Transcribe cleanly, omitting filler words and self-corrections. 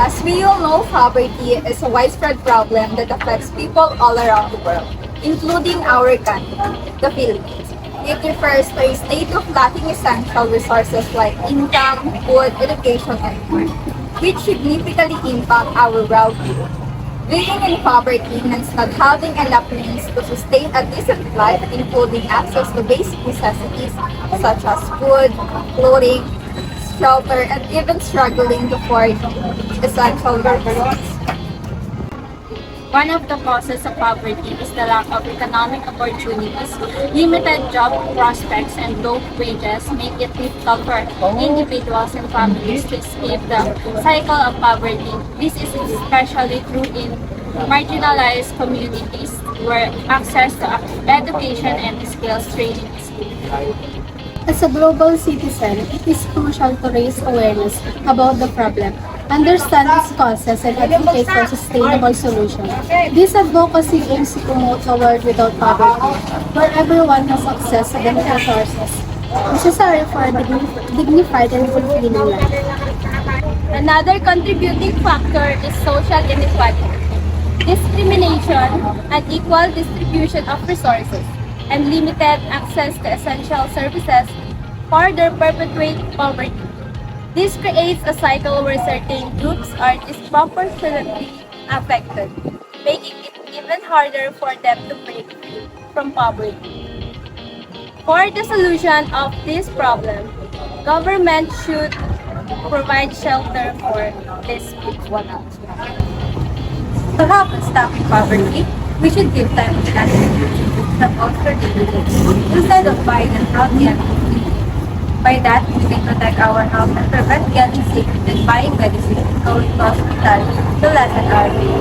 As we all know, poverty is a widespread problem that affects people all around the world, including our country, the Philippines. It refers to a state of lacking essential resources like income, food, education, and more, which significantly impact our well-being. Living in poverty means not having enough means to sustain a decent life, including access to basic necessities such as food, clothing, shelter, and even struggling to afford essential services. One of the causes of poverty is the lack of economic opportunities. Limited job prospects and low wages make it difficult for individuals and families to escape the cycle of poverty. This is especially true in marginalized communities where access to education and skills training is limited. As a global citizen, it is crucial to raise awareness about the problem, understand its causes, and advocate for sustainable solutions. This advocacy aims to promote a world without poverty, where everyone has access to the resources necessary for a dignified and fulfilling life. Another contributing factor is social inequality. Discrimination, unequal distribution of resources, and limited access to essential services further perpetuate poverty. This creates a cycle where certain groups are disproportionately affected, making it even harder for them to break free from poverty. For the solution of this problem, government should provide shelter for these people. To help in stopping poverty, we should give time to natural that offer dividends instead of buying unhealthy and unhealthy. By that, we can protect our health and prevent getting sick and buying medicine and going to hospital to lessen our bills.